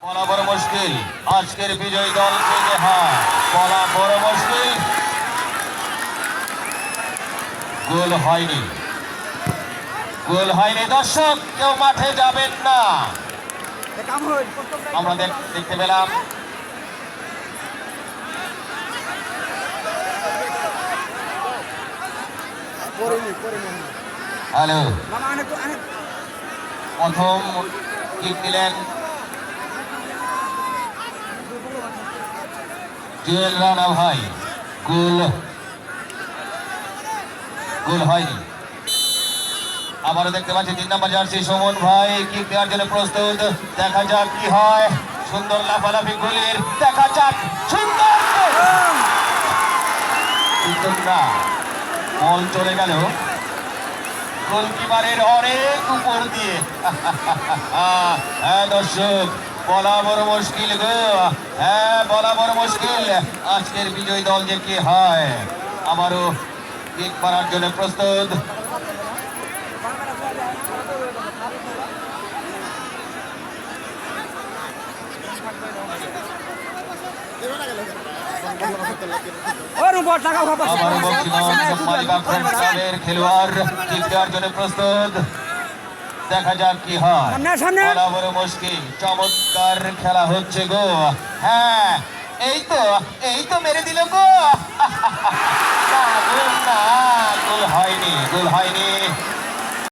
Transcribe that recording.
বলা বড় মুশকিল, আজকের বিজয়ী দলকে বলা বড় মুশকিল। গোল হয়নি, গোল হয়নি। দর্শক কেউ মাঠে যাবেন না। আমরা দেখতে পেলাম হ্যালো, প্রথম কিক দিলেন জুয়েল রানা ভাই। গোল গোল হয়নি। আবারও দেখতে পাচ্ছি 3 নম্বর জার্সি সুমন ভাই কিক দেওয়ার জন্য প্রস্তুত। দেখা যাক কি হয়। সুন্দর লাফালাফি গোলের, দেখা যাক। সুন্দর না, বল চলে গেল গোলকিপারের অনেক উপর দিয়ে। হ্যাঁ দর্শক, বলা বড় মুশকিল গো। হ্যাঁ, বলা বড় মুশকিল। আজকের বিজয়ী দল যে কি হয়। আবারও কিক মারার জন্য প্রস্তুত। খেলোয়াড় কিক দেওয়ার জন্য প্রস্তুত। দেখা যাক কি হয়। বলা বড় মুশকিল। চমৎকার খেলা হচ্ছে গো। হ্যাঁ, এই তো মেরে দিল গো। গোল হয়নি, গোল হয়নি।